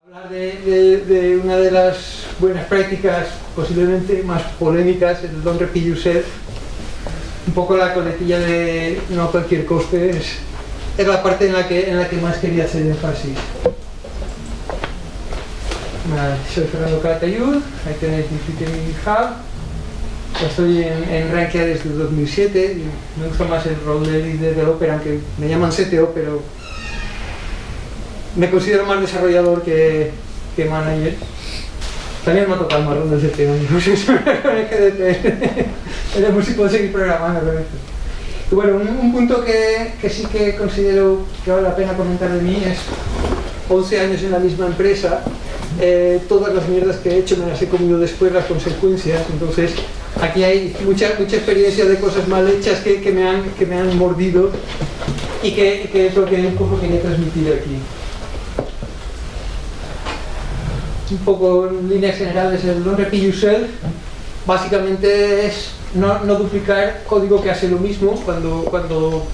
Hablar de una de las buenas prácticas, posiblemente más polémicas, el don't repeat yourself. Un poco la coletilla de no a cualquier coste es la parte en la que más quería hacer énfasis. Vale, soy Fernando Calatayud, ahí tenéis mi Twitter y mi GitHub. Estoy en Rankia desde el 2007, y me gusta más el rol de lead developer, aunque me llaman CTO, pero me considero más desarrollador que manager. También me ha tocado el marrón del CTO, no sé si con el GDT. Veremos si puedo seguir programando con esto. Y bueno, un punto que sí que considero que vale la pena comentar de mí es 11 años en la misma empresa. Todas las mierdas que he hecho me las he comido después, las consecuencias. Entonces aquí hay mucha experiencia de cosas mal hechas que me han mordido y que es lo que un poco quería transmitir aquí. Un poco en líneas generales, el don't repeat yourself básicamente es no duplicar código que hace lo mismo. Cuando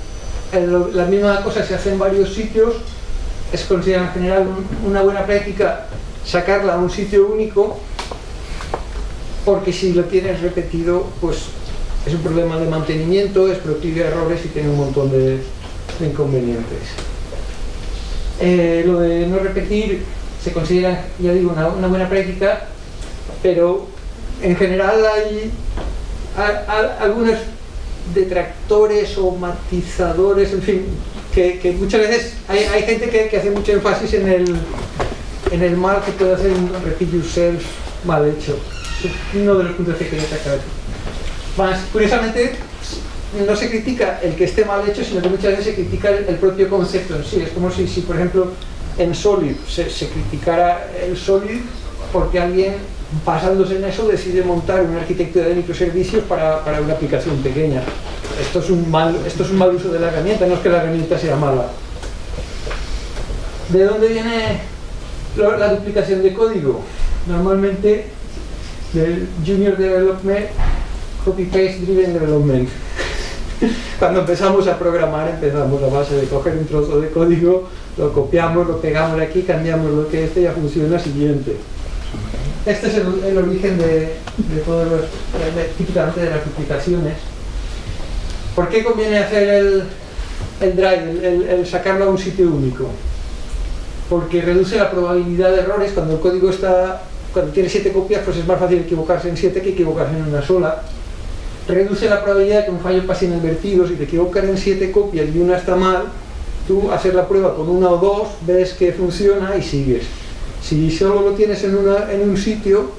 la misma cosa se hace en varios sitios, es considerado en general una buena práctica sacarla a un sitio único, porque si lo tienes repetido, pues es un problema de mantenimiento, es propio de errores y tiene un montón de inconvenientes. Lo de no repetir se considera, ya digo, una buena práctica, pero en general hay algunos detractores o matizadores, en fin, que muchas veces hay gente que hace mucho énfasis en el mal que puede hacer un repeat yourself mal hecho. Es uno de los puntos que quería sacar aquí. Más curiosamente, no se critica el que esté mal hecho, sino que muchas veces se critica el propio concepto en sí. Es como si por ejemplo, en Solid se criticara el Solid porque alguien, basándose en eso, decide montar una arquitectura de microservicios para una aplicación pequeña. Esto es un mal uso de la herramienta, no es que la herramienta sea mala. ¿De dónde viene la duplicación de código? Normalmente del Junior Development, Copy-Paste Driven Development. Cuando empezamos a programar, empezamos a base de coger un trozo de código, lo copiamos, lo pegamos aquí, cambiamos lo que ya funciona, siguiente. Este es el origen de todos típicamente de las duplicaciones. ¿Por qué conviene hacer el drive, el sacarlo a un sitio único? Porque reduce la probabilidad de errores. Cuando el código cuando tiene 7 copias, pues es más fácil equivocarse en 7 que equivocarse en una sola. Reduce la probabilidad de que un fallo pase inadvertido. Si te equivocas en 7 copias y una está mal, tú haces la prueba con una o dos, ves que funciona y sigues. Si solo lo tienes en un sitio,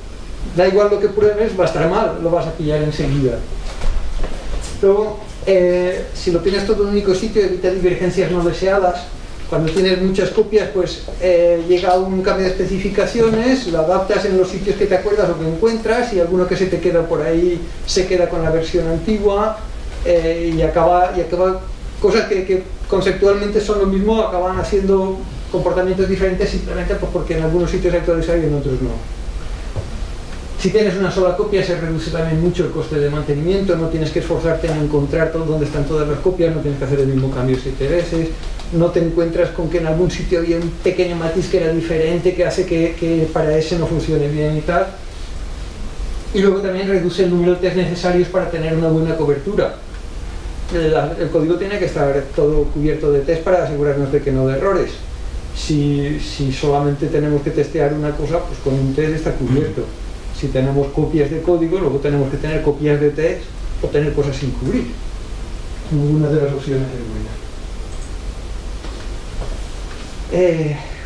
da igual lo que pruebes, va a estar mal, lo vas a pillar enseguida. Luego, si lo tienes todo en un único sitio, evita divergencias no deseadas. Cuando tienes muchas copias, pues llega un cambio de especificaciones, lo adaptas en los sitios que te acuerdas o que encuentras, y alguno que se te queda por ahí se queda con la versión antigua, y acaba cosas que conceptualmente son lo mismo, acaban haciendo comportamientos diferentes simplemente pues porque en algunos sitios hay actualizado y en otros no. Si tienes una sola copia, se reduce también mucho el coste de mantenimiento, no tienes que esforzarte en encontrar dónde están todas las copias, no tienes que hacer el mismo cambio 7 veces, no te encuentras con que en algún sitio había un pequeño matiz que era diferente, que hace que para ese no funcione bien y tal. Y luego también reduce el número de test necesarios para tener una buena cobertura. El código tiene que estar todo cubierto de test para asegurarnos de que no de errores. Si solamente tenemos que testear una cosa, pues con un test está cubierto. Si tenemos copias de código, luego tenemos que tener copias de test o tener cosas sin cubrir. Ninguna de las opciones es buena.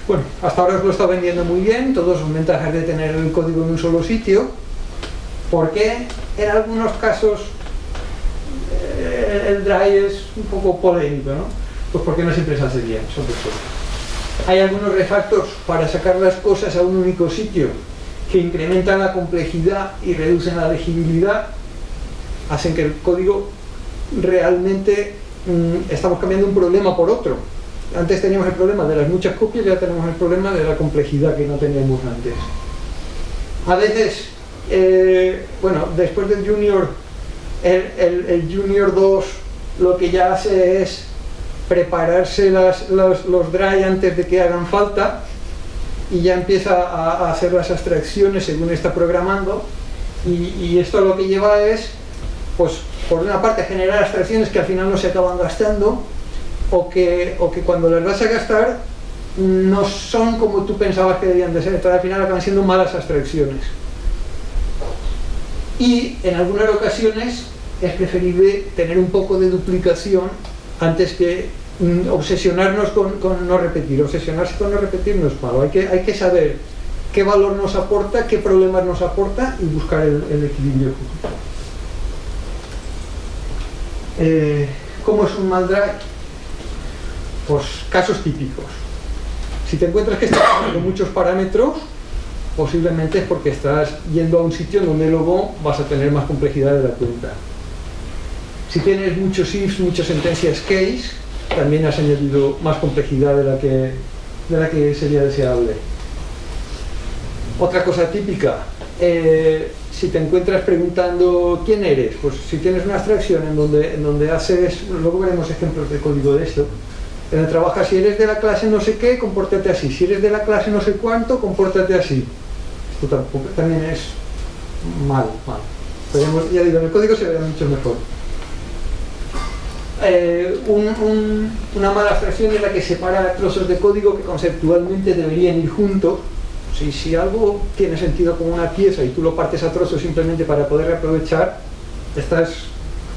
Bueno, hasta ahora os lo está vendiendo muy bien, todos son ventajas de tener el código en un solo sitio. ¿Por qué en algunos casos el drive es un poco polémico, ¿no? Pues porque no siempre se hace bien, sobre todo. Hay algunos refactors para sacar las cosas a un único sitio que incrementan la complejidad y reducen la legibilidad, hacen que el código realmente estamos cambiando un problema por otro. Antes teníamos el problema de las muchas copias y ahora tenemos el problema de la complejidad que no teníamos antes. A veces, bueno, después del Junior, el Junior 2 lo que ya hace es prepararse los dry antes de que hagan falta, y ya empieza a hacer las abstracciones según está programando, y esto lo que lleva es, pues, por una parte, a generar abstracciones que al final no se acaban gastando, o que cuando las vas a gastar no son como tú pensabas que debían de ser, entonces al final acaban siendo malas abstracciones. Y en algunas ocasiones es preferible tener un poco de duplicación antes que obsesionarnos con no repetir. Obsesionarse con no repetir no es malo, hay que saber qué valor nos aporta, qué problemas nos aporta y buscar el equilibrio justo. ¿Cómo es un mal drive? Pues casos típicos. Si te encuentras que estás usando muchos parámetros, posiblemente es porque estás yendo a un sitio donde luego vas a tener más complejidad de la cuenta. Si tienes muchos ifs, muchas sentencias case, también has añadido más complejidad de la que sería deseable. Otra cosa típica, si te encuentras preguntando quién eres, pues si tienes una abstracción en donde haces, luego veremos ejemplos de código de esto, en donde trabajas, si eres de la clase no sé qué, compórtate así, si eres de la clase no sé cuánto, compórtate así. Esto también es mal. Ya digo, en el código se verá mucho mejor. Una mala abstracción es la que separa trozos de código que conceptualmente deberían ir juntos. Si algo tiene sentido como una pieza y tú lo partes a trozos simplemente para poder reaprovechar, estás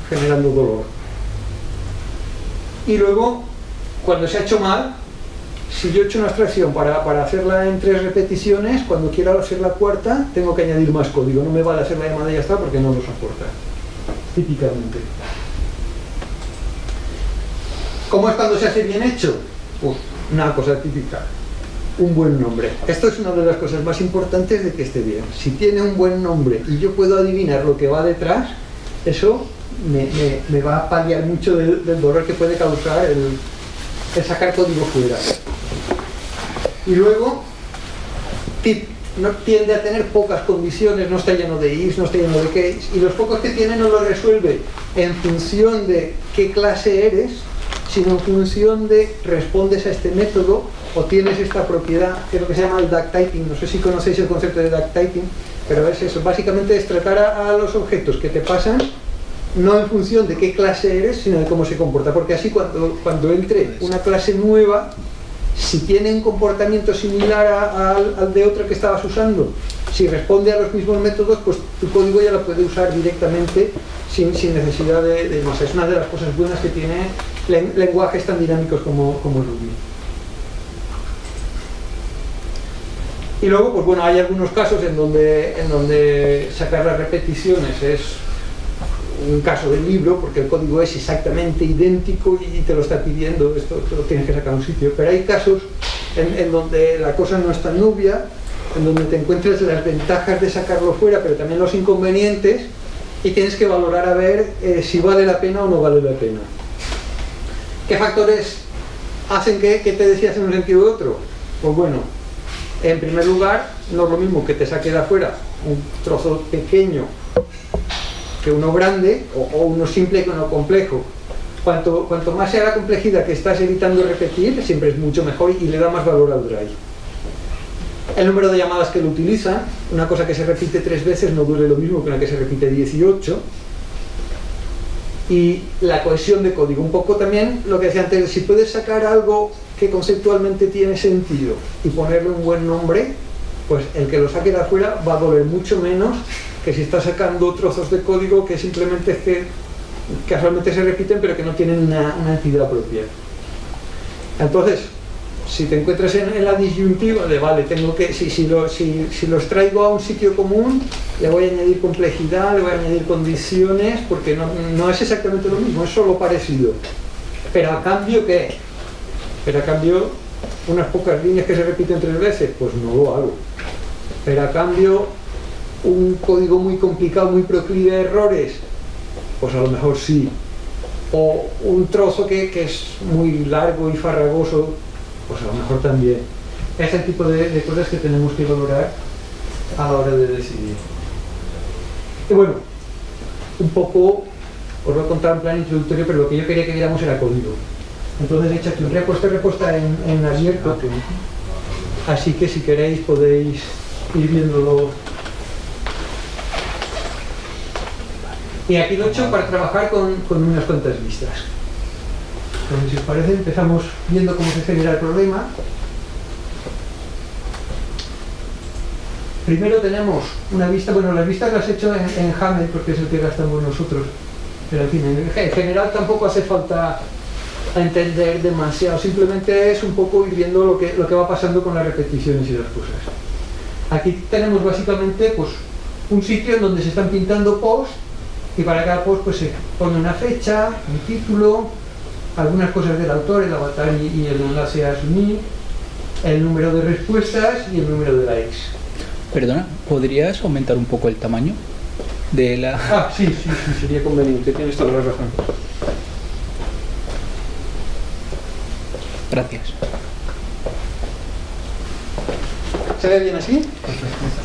generando dolor. Y luego, cuando se ha hecho mal, si yo he hecho una abstracción para hacerla en 3 repeticiones, cuando quiera hacer la cuarta, tengo que añadir más código. No me vale hacer la llamada y ya está, porque no lo soporta, típicamente. ¿Cómo es cuando se hace bien hecho? Pues una cosa típica, un buen nombre. Esto es una de las cosas más importantes de que esté bien. Si tiene un buen nombre y yo puedo adivinar lo que va detrás, eso me va a paliar mucho del dolor que puede causar el sacar código fuera. Y luego, no tiende a tener pocas condiciones, no está lleno de ifs, no está lleno de case, y los pocos que tiene no lo resuelve en función de qué clase eres, sino en función de respondes a este método o tienes esta propiedad, que es lo que se llama el duck typing. No sé si conocéis el concepto de duck typing, pero es eso, básicamente es tratar a los objetos que te pasan no en función de qué clase eres, sino de cómo se comporta, porque así cuando entre una clase nueva, si tiene un comportamiento similar al de otra que estabas usando, si responde a los mismos métodos, pues tu código ya lo puede usar directamente sin necesidad de más. Es una de las cosas buenas que tiene lenguajes tan dinámicos como Ruby. Y luego, pues bueno, hay algunos casos en donde sacar las repeticiones es un caso del libro, porque el código es exactamente idéntico y te lo está pidiendo, esto lo tienes que sacar a un sitio. Pero hay casos en donde la cosa no es tan obvia, en donde te encuentras las ventajas de sacarlo fuera, pero también los inconvenientes, y tienes que valorar a ver si vale la pena o no vale la pena. ¿Qué factores hacen que te decidas en un sentido u otro? Pues bueno, en primer lugar, no es lo mismo que te saque de afuera un trozo pequeño que uno grande, o uno simple que uno complejo. Cuanto más sea la complejidad que estás evitando repetir, siempre es mucho mejor y le da más valor al drive. El número de llamadas que lo utilizan, una cosa que se repite 3 veces no duele lo mismo que una que se repite 18. Y la cohesión de código, un poco también lo que decía antes, si puedes sacar algo que conceptualmente tiene sentido y ponerle un buen nombre, pues el que lo saque de afuera va a doler mucho menos que si está sacando trozos de código que simplemente es que casualmente se repiten pero que no tienen una entidad propia. Entonces, si te encuentras en la disyuntiva de vale, tengo que, si los traigo a un sitio común, le voy a añadir complejidad, le voy a añadir condiciones, porque no es exactamente lo mismo, es solo parecido. Pero a cambio, ¿qué? Pero a cambio, unas pocas líneas que se repiten 3 veces, pues no lo hago. Pero a cambio, un código muy complicado, muy proclive a errores, pues a lo mejor sí. O un trozo que es muy largo y farragoso, pues a lo mejor también. Ese tipo de cosas que tenemos que valorar a la hora de decidir. Y bueno, un poco, os voy a contar en plan introductorio, pero lo que yo quería que viéramos era código. Entonces he hecho aquí un respuesta en abierto. así que si queréis podéis ir viéndolo. Y aquí lo he hecho para trabajar con unas cuantas vistas. Entonces, si os parece, empezamos viendo cómo se genera el problema. Primero tenemos una vista, bueno, las vistas las he hecho en Hamlet porque es el que gastamos nosotros, pero en fin, en general tampoco hace falta entender demasiado, simplemente es un poco ir viendo lo que va pasando con las repeticiones y las cosas. Aquí tenemos básicamente pues, un sitio en donde se están pintando posts y para cada post pues, se pone una fecha, un título, algunas cosas del autor, el avatar y el enlace a su nick, el número de respuestas y el número de likes. Perdona, ¿podrías aumentar un poco el tamaño de la...? Ah, sí, sería conveniente, tienes toda la razón. Gracias. ¿Se ve bien así?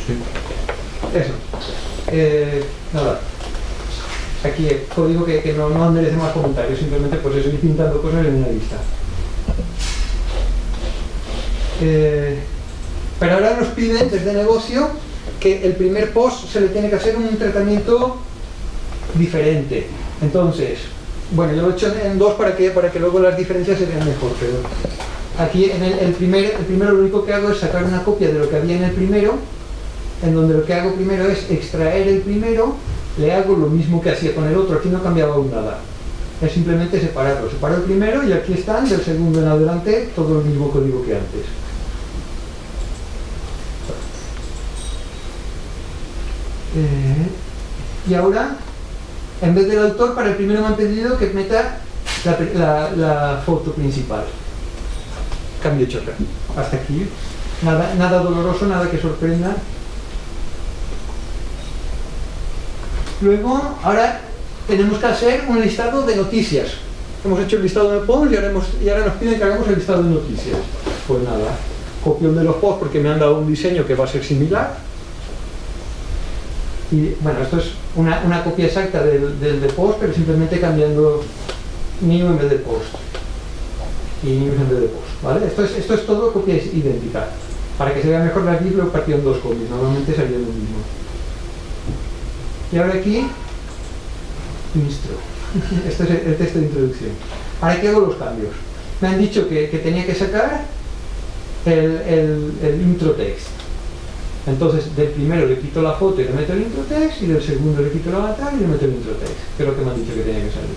Sí. Eso. Nada. Aquí el código que no merece más comentarios, simplemente pues eso, ir pintando cosas en una lista. Pero ahora nos piden desde negocio que el primer post se le tiene que hacer un tratamiento diferente. Entonces, bueno, yo lo he hecho en dos para que luego las diferencias se vean mejor, pero aquí en el primero lo único que hago es sacar una copia de lo que había en el primero, en donde lo que hago primero es extraer el primero, le hago lo mismo que hacía con el otro, aquí no cambiaba aún nada. Es simplemente separarlo. Separo el primero y aquí están, del segundo en adelante, todo el mismo código que antes. Y ahora, en vez del autor, para el primero me han pedido que meta la foto principal. Cambio chorra. Hasta aquí. Nada doloroso, nada que sorprenda. Luego, ahora tenemos que hacer un listado de noticias. Hemos hecho el listado de posts y ahora nos piden que hagamos el listado de noticias. Pues nada, copio el de los posts porque me han dado un diseño que va a ser similar. Y bueno, esto es una copia exacta del de post, pero simplemente cambiando new en vez de post y news en vez de post, ¿vale? Esto es todo copia idéntica. Para que se vea mejor la GIF lo he partido en dos copias, normalmente sería lo mismo. Y ahora aquí, intro. Este es el texto de introducción. Ahora aquí hago los cambios. Me han dicho que tenía que sacar el intro text. Entonces, del primero le quito la foto y le meto el intro text, y del segundo le quito el avatar y le meto el intro text, que es lo que me han dicho que tenía que salir.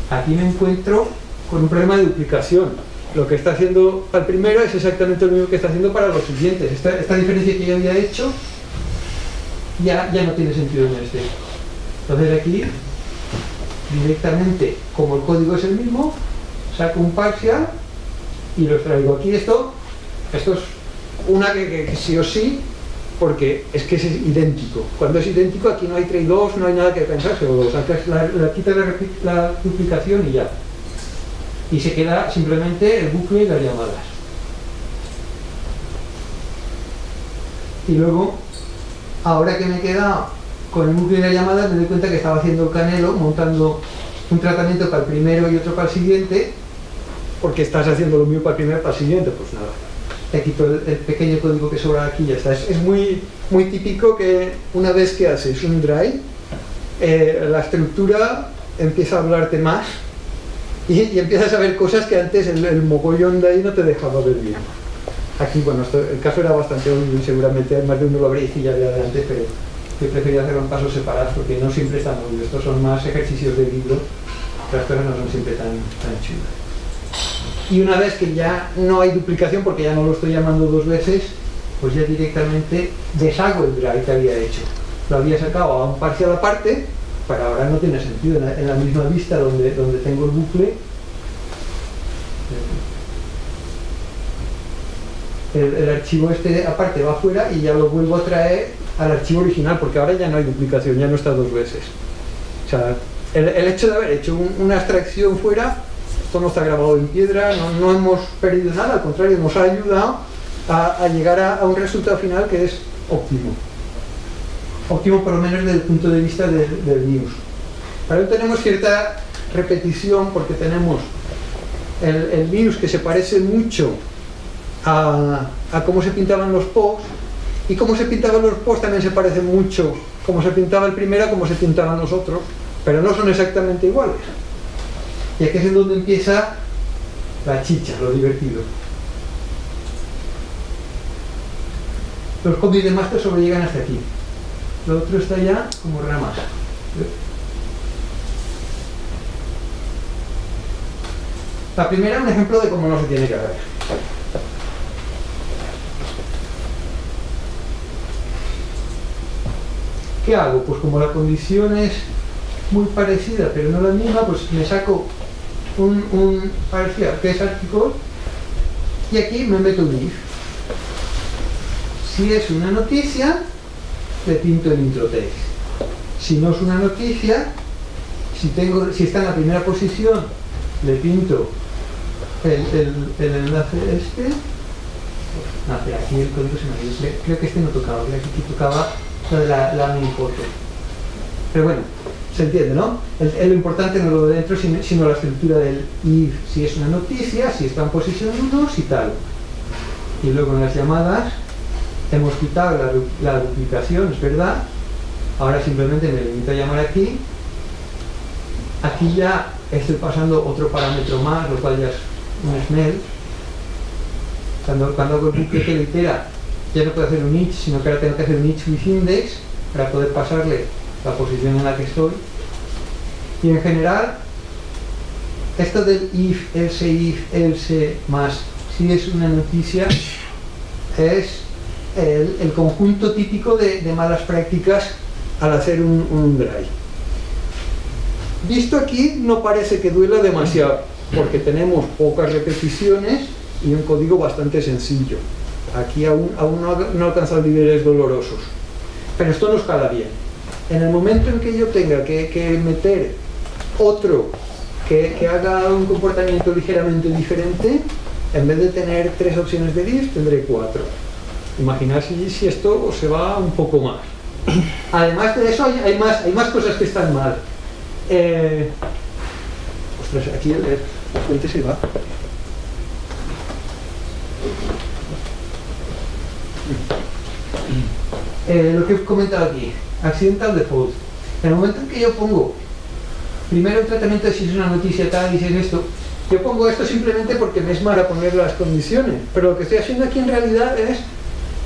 Aquí me encuentro con un problema de duplicación. Lo que está haciendo al primero es exactamente lo mismo que está haciendo para los siguientes. Esta diferencia que yo había hecho ya no tiene sentido en este. Entonces aquí, directamente, como el código es el mismo, saco un partial y los traigo aquí. Esto es una que sí o sí, porque es que es idéntico. Cuando es idéntico, aquí no hay trade-offs, no hay nada que pensarse. O sacas quitas la duplicación y ya. Y se queda simplemente el bucle y las llamadas. Y luego, ahora que me he quedado con el bucle y las llamadas, me doy cuenta que estaba haciendo el canelo, montando un tratamiento para el primero y otro para el siguiente, porque estás haciendo lo mío para el primero y para el siguiente. Pues nada, te quito el pequeño código que sobra aquí y ya está. Es muy típico que una vez que haces un dry, la estructura empieza a hablarte más y empiezas a ver cosas que antes el mogollón de ahí no te dejaba ver bien. Aquí, bueno, el caso era bastante obvio y seguramente más de uno lo habría dicho ya de antes, pero yo prefería hacerlo en pasos separados porque no siempre están obvios. Estos son más ejercicios de libro, las cosas no son siempre tan chulas. Y una vez que ya no hay duplicación, porque ya no lo estoy llamando dos veces, pues ya directamente deshago el dry que había hecho. Lo había sacado a un parcial aparte, para ahora no tiene sentido, en la misma vista donde tengo el bucle, el archivo este aparte va fuera y ya lo vuelvo a traer al archivo original, porque ahora ya no hay duplicación, ya no está dos veces. O sea, el hecho de haber hecho una abstracción fuera, esto no está grabado en piedra, no hemos perdido nada, al contrario, nos ha ayudado a llegar a un resultado final que es óptimo. Óptimo por lo menos desde el punto de vista del news. Ahora tenemos cierta repetición porque tenemos el virus que se parece mucho a cómo se pintaban los posts, y cómo se pintaban los posts también se parece mucho cómo se pintaba el primero a cómo se pintaban los otros, pero no son exactamente iguales. Y aquí es donde empieza la chicha, lo divertido. Los cómics de máster solo llegan hasta aquí, lo otro está ya como ramas. La primera es un ejemplo de cómo no se tiene que ver. ¿Qué hago? Pues como la condición es muy parecida pero no la misma, pues me saco un parcial que es article y aquí me meto un if. Si es una noticia, le pinto el intro text. Si no es una noticia, si está en la primera posición, le pinto el enlace este. Pero aquí el código se me ha ido. Creo que este no tocaba, creo que aquí tocaba la mini foto. Pero bueno, se entiende, ¿no? Lo importante no es lo de dentro, sino la estructura del if, si es una noticia, si está en posición 1, si tal. Y luego en las llamadas hemos quitado la duplicación, es verdad. Ahora simplemente me limito a llamar aquí. Aquí ya estoy pasando otro parámetro más, lo cual ya es un smell. Cuando hago el bucle que le itera, ya no puedo hacer un each, sino que ahora tengo que hacer un each with index para poder pasarle la posición en la que estoy. Y en general, esto del if, else más si es una noticia, es el conjunto típico de malas prácticas al hacer un dry. Visto aquí, no parece que duela demasiado, porque tenemos pocas repeticiones y un código bastante sencillo. Aquí aún no alcanza niveles dolorosos, pero esto no escala bien. En el momento en que yo tenga que meter otro que haga un comportamiento ligeramente diferente, en vez de tener 3 opciones de if, tendré 4. Imaginad si esto se va un poco más. Además de eso, hay más cosas que están mal. Ostras, aquí la fuente se va. Lo que he comentado aquí, accidental default. En el momento en que yo pongo primero el tratamiento de si es una noticia tal y si es esto, yo pongo esto simplemente porque me es mara poner las condiciones, pero lo que estoy haciendo aquí en realidad es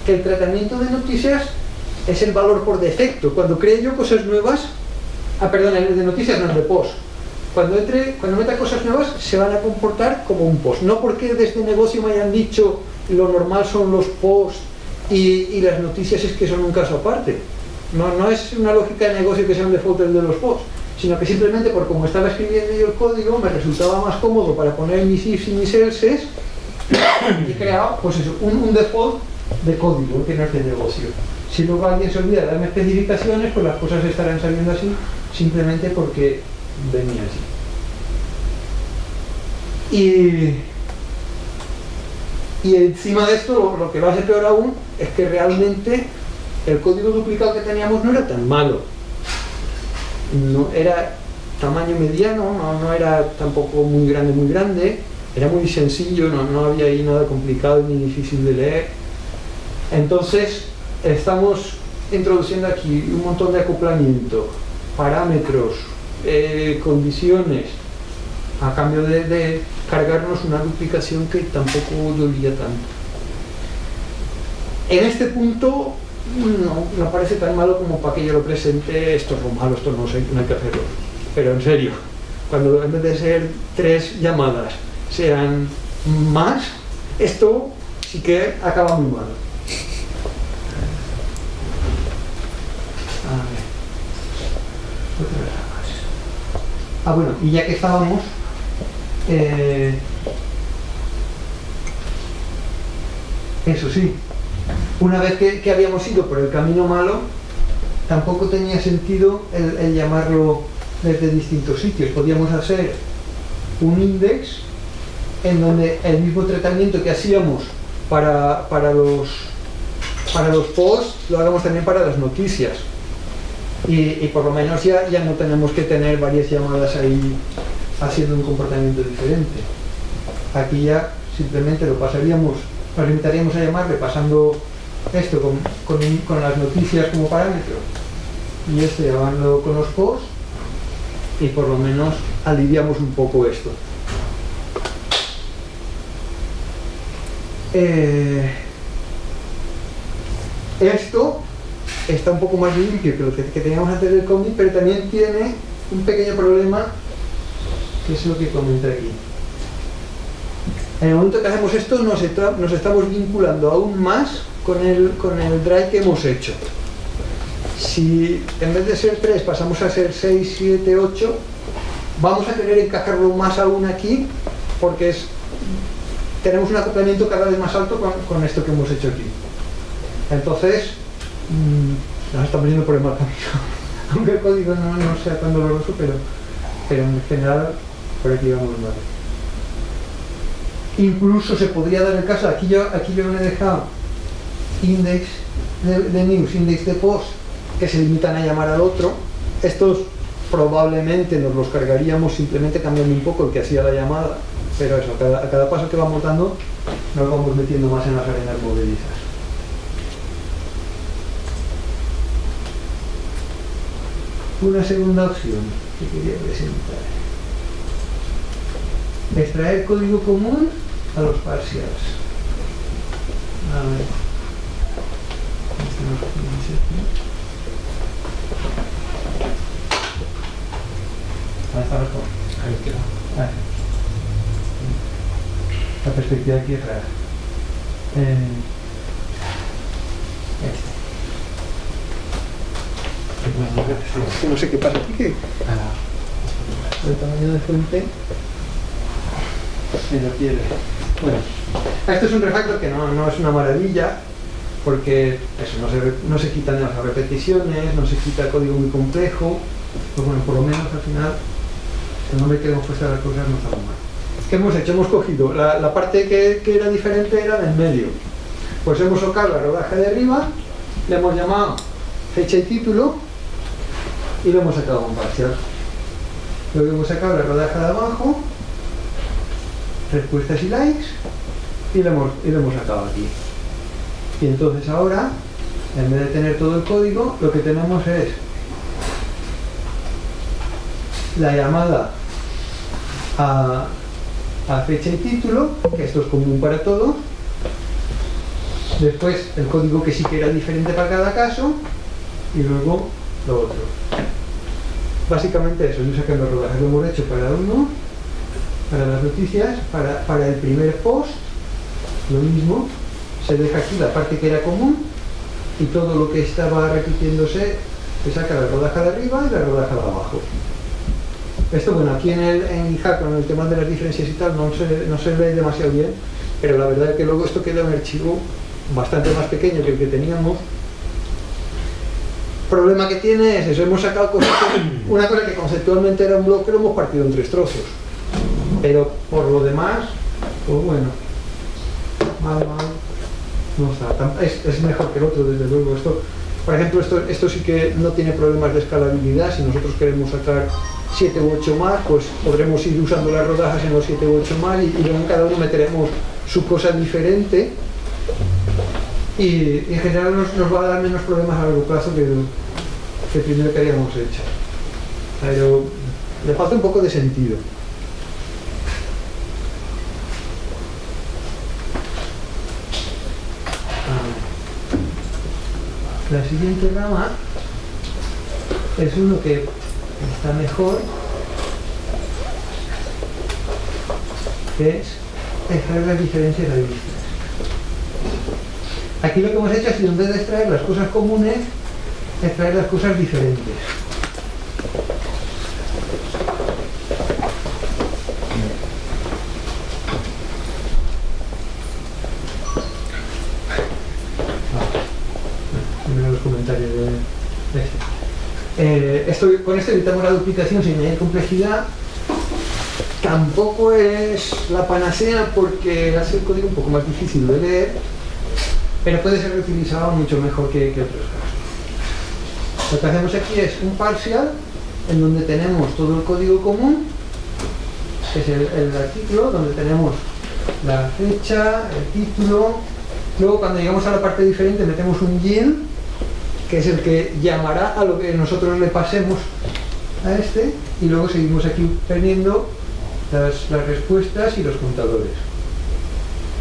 que el tratamiento de noticias es el valor por defecto. Cuando cree yo cosas nuevas, perdón, el de noticias no, el de post. Cuando meta cosas nuevas se van a comportar como un post, no porque desde negocio me hayan dicho lo normal son los posts y las noticias es que son un caso aparte. No es una lógica de negocio que sea un default el de los posts, sino que simplemente por como estaba escribiendo yo el código me resultaba más cómodo para poner mis ifs y mis elses y he creado pues eso, un default de código que no es de negocio. Si luego alguien se olvida de darme especificaciones, pues las cosas estarán saliendo así simplemente porque venía así. Y encima de esto, lo que va a ser peor aún es que realmente el código duplicado que teníamos no era tan malo. No era tamaño mediano, no era tampoco muy grande, era muy sencillo, no había ahí nada complicado ni difícil de leer. Entonces estamos introduciendo aquí un montón de acoplamiento, parámetros, condiciones, a cambio de cargarnos una duplicación que tampoco dolía tanto. En este punto no parece tan malo como para que yo lo presente, esto es lo malo, esto no hay que hacerlo. Pero en serio, cuando en vez de ser 3 llamadas sean más, esto sí que acaba muy mal. Bueno, y ya que estábamos, eso sí, una vez que habíamos ido por el camino malo, tampoco tenía sentido el llamarlo desde distintos sitios. Podíamos hacer un index en donde el mismo tratamiento que hacíamos para los posts lo hagamos también para las noticias. Y por lo menos ya no tenemos que tener varias llamadas ahí haciendo un comportamiento diferente. Aquí ya simplemente lo pasaríamos, nos limitaríamos a llamarle pasando esto con las noticias como parámetro y esto llamarlo con los posts, y por lo menos aliviamos un poco esto. Esto está un poco más limpio que lo que teníamos antes del commit, pero también tiene un pequeño problema, que es lo que comenté aquí. En el momento que hacemos esto nos estamos vinculando aún más con el drive que hemos hecho. Si en vez de ser 3 pasamos a ser 6, 7, 8, vamos a querer encajarlo más aún aquí, porque tenemos un acoplamiento cada vez más alto con esto que hemos hecho aquí. Entonces, nos estamos yendo por el mal camino. Aunque el código no sea tan doloroso, pero en general por aquí vamos mal. Incluso se podría dar el caso, aquí yo me he dejado index de news, index de post, que se limitan a llamar al otro. Estos probablemente nos los cargaríamos simplemente cambiando un poco el que hacía la llamada, pero eso, a cada paso que vamos dando nos vamos metiendo más en las arenas movedizas. Una segunda opción que quería presentar: extraer código común a los partials. A ver. Ahí está mejor. Ahí queda. Ah, la perspectiva aquí es rara. No sé qué pasa aquí, que el tamaño de fuente se lo quiere. Bueno, esto es un refactor que no es una maravilla, porque eso, no se quitan las repeticiones, no se quita código muy complejo, pero bueno, por lo menos al final el nombre que hemos puesto a las cosas no está muy mal. ¿Qué hemos hecho? Hemos cogido la parte que era diferente, era del medio. Pues hemos sacado la rodaja de arriba, le hemos llamado fecha y título y lo hemos sacado con parcial. Luego hemos sacado la rodaja de abajo, respuestas y likes, y lo hemos sacado aquí. Y entonces ahora, en vez de tener todo el código, lo que tenemos es la llamada a fecha y título, que esto es común para todos. Después el código que sí que era diferente para cada caso, y luego lo otro. Básicamente eso, yo saqué los rodajes, lo hemos hecho para uno, para las noticias, para el primer post, lo mismo, se deja aquí la parte que era común, y todo lo que estaba repitiéndose se saca la rodaja de arriba y la rodaja de abajo. Esto, bueno, aquí en GitHub con el tema de las diferencias y tal no se ve demasiado bien, pero la verdad es que luego esto queda un archivo bastante más pequeño que el que teníamos. El problema que tiene es eso, hemos sacado cosas una cosa que conceptualmente era un bloque, lo hemos partido en 3 trozos, pero por lo demás, pues bueno, mal, no está, es mejor que el otro, desde luego. Esto, por ejemplo, esto sí que no tiene problemas de escalabilidad. Si nosotros queremos sacar 7 u 8 más, pues podremos ir usando las rodajas en los 7 u 8 más, y luego en cada uno meteremos su cosa diferente, y en general nos va a dar menos problemas a largo plazo que el primero que habíamos hecho. Pero le falta un poco de sentido. La siguiente rama es uno que está mejor, que es extraer las diferencias de listas. Aquí lo que hemos hecho es, en vez de extraer las cosas comunes, extraer las cosas diferentes. Mira los comentarios de esto. Con esto evitamos la duplicación sin añadir complejidad. Tampoco es la panacea porque hace el código un poco más difícil de leer, pero puede ser reutilizado mucho mejor que otros casos. Lo que hacemos aquí es un partial en donde tenemos todo el código común, que es el artículo, donde tenemos la fecha, el título. Luego cuando llegamos a la parte diferente metemos un yield, que es el que llamará a lo que nosotros le pasemos a este, y luego seguimos aquí teniendo las respuestas y los contadores.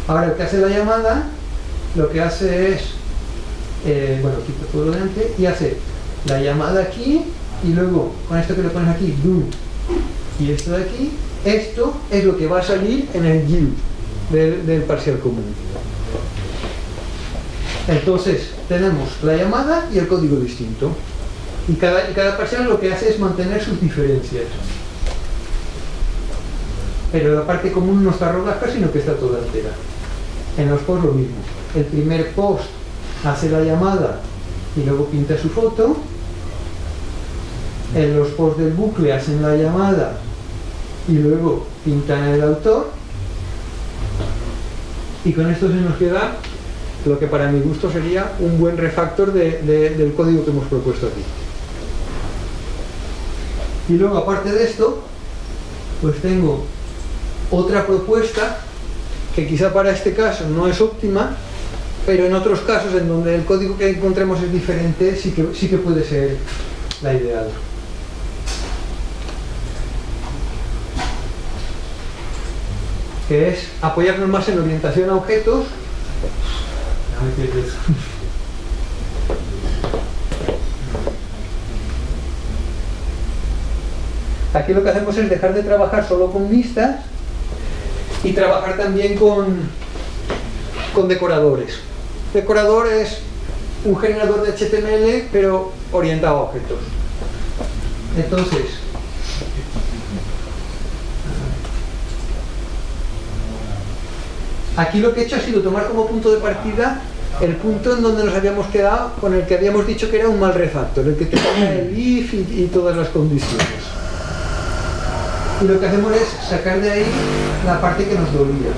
Ahora el que hace la llamada lo que hace es, bueno, quito todo lo de antes y hace la llamada aquí, y luego con esto que le pones aquí, do, y esto de aquí, esto es lo que va a salir en el yield del parcial común. Entonces tenemos la llamada y el código distinto, y cada parcial lo que hace es mantener sus diferencias, pero la parte común no está rodada, sino que está toda entera. En los posts lo mismo, el primer post hace la llamada y luego pinta su foto, en los posts del bucle hacen la llamada y luego pintan el autor, y con esto se nos queda lo que para mi gusto sería un buen refactor del código que hemos propuesto aquí. Y luego, aparte de esto, pues tengo otra propuesta que quizá para este caso no es óptima, pero en otros casos en donde el código que encontremos es diferente, sí que puede ser la ideal. Que es apoyarnos más en orientación a objetos. Aquí lo que hacemos es dejar de trabajar solo con listas y trabajar también con decoradores. Decorador es un generador de HTML pero orientado a objetos. Entonces, aquí lo que he hecho ha sido tomar como punto de partida el punto en donde nos habíamos quedado, con el que habíamos dicho que era un mal refactor, el que tenía el if y todas las condiciones. Y lo que hacemos es sacar de ahí la parte que nos dolía.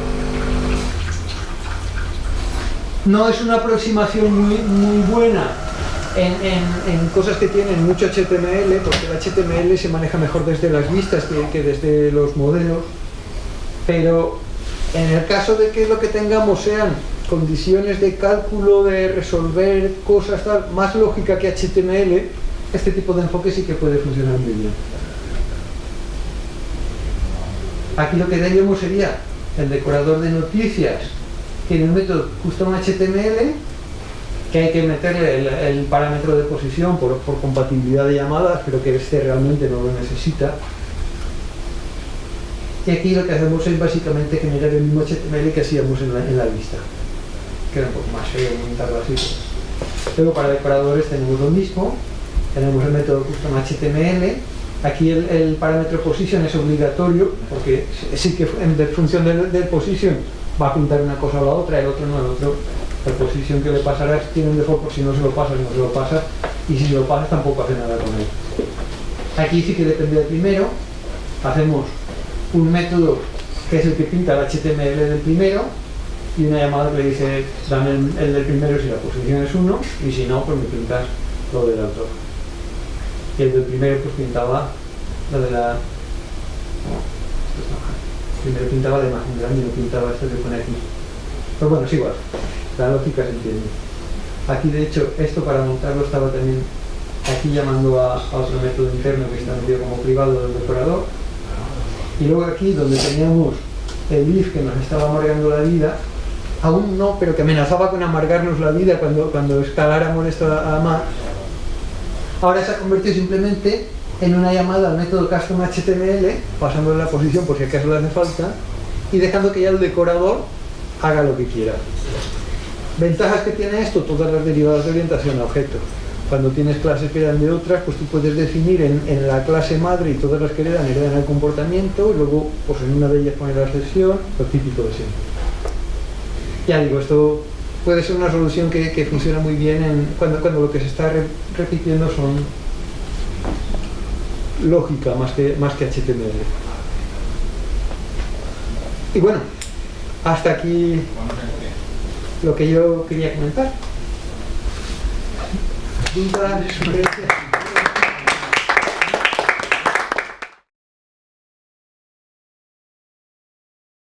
No es una aproximación muy buena en cosas que tienen mucho HTML, porque el HTML se maneja mejor desde las vistas que desde los modelos, pero en el caso de que lo que tengamos sean condiciones de cálculo, de resolver cosas tal, más lógica que HTML, este tipo de enfoque sí que puede funcionar muy bien. Aquí lo que daríamos sería el decorador de noticias, tiene un método custom HTML, que hay que meterle el parámetro de posición por compatibilidad de llamadas, pero que este realmente no lo necesita. Y aquí lo que hacemos es básicamente generar el mismo HTML que hacíamos en la lista. Queda un poco más feo montarlo así. Luego para decoradores tenemos lo mismo, tenemos el método custom HTML. Aquí el parámetro position es obligatorio, porque sí que en función del position va a pintar una cosa o la otra, el otro no, el otro. El position que le pasarás tiene un default por si no se lo pasas, no se lo pasas, y si se lo pasas tampoco hace nada con él. Aquí sí que depende del primero, hacemos un método que es el que pinta el HTML del primero y una llamada que le dice dame el del primero si la posición es 1 y si no, pues me pintas lo del autor. Y el del primero pues pintaba lo de la... primero pintaba de imagen grande y no pintaba esto que pone aquí. Pero bueno, es igual, la lógica se entiende. Aquí de hecho esto para montarlo estaba también aquí llamando a otro método interno que está metido como privado del decorador. Y luego aquí donde teníamos el if que nos estaba amargando la vida, aún no, pero que amenazaba con amargarnos la vida cuando escaláramos esto a más, ahora se ha convertido simplemente en una llamada al método custom HTML, pasándole la posición por si acaso le hace falta, y dejando que ya el decorador haga lo que quiera. Ventajas que tiene esto, todas las derivadas de orientación a objeto. Cuando tienes clases que heredan de otras, pues tú puedes definir en la clase madre y todas las que heredan el comportamiento, y luego pues en una de ellas poner la excepción, lo típico de siempre. Ya digo, esto puede ser una solución que funciona muy bien cuando lo que se está repitiendo son lógica más que HTML. Y bueno, hasta aquí lo que yo quería comentar. ¿Dudas, sugerencias?